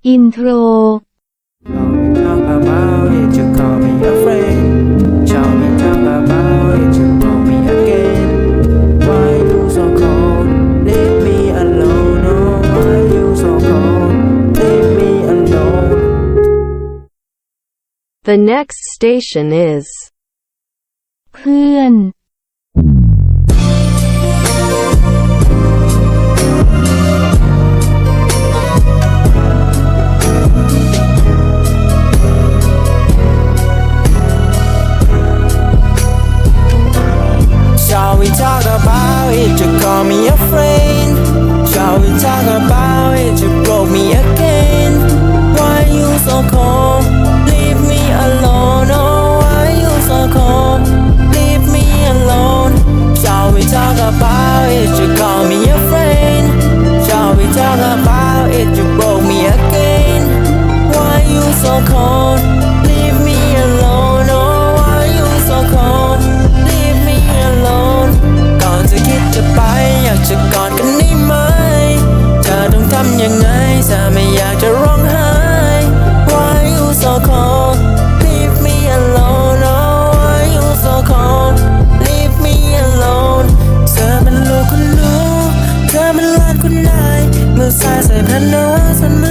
อินโทร Talk about it, you call me a friend. Shall we talk about it, you broke me again. Why you so cold? Leave me alone. Oh, why you so cold? Leave me alone. The next station is เพื่อน Shall we talk about it, you call me a friend. Shall we talk about it, you broke me again. Why you so cold? Leave me alone. Oh, why you so cold? Leave me alone. Shall we talk about it, you call me a friend. Shall we talk about it, you broke me again. Why you so cold? Leave me alone. Oh, why you so cold? Leave me alone. ก่อนจะคิดจะไปอยากจะกอดกันได้ไหมเธอต้องทำยังไงถ้าไม่อยากจะร้องไห้ Why you so cold? Leave me alone. Oh, why you so cold? Leave me alone. เธอเป็นลูกคุณหนูเธอเป็นหลานคุณนายมือซ้ายใส่แผ่นเอาไว้ส่วนมือ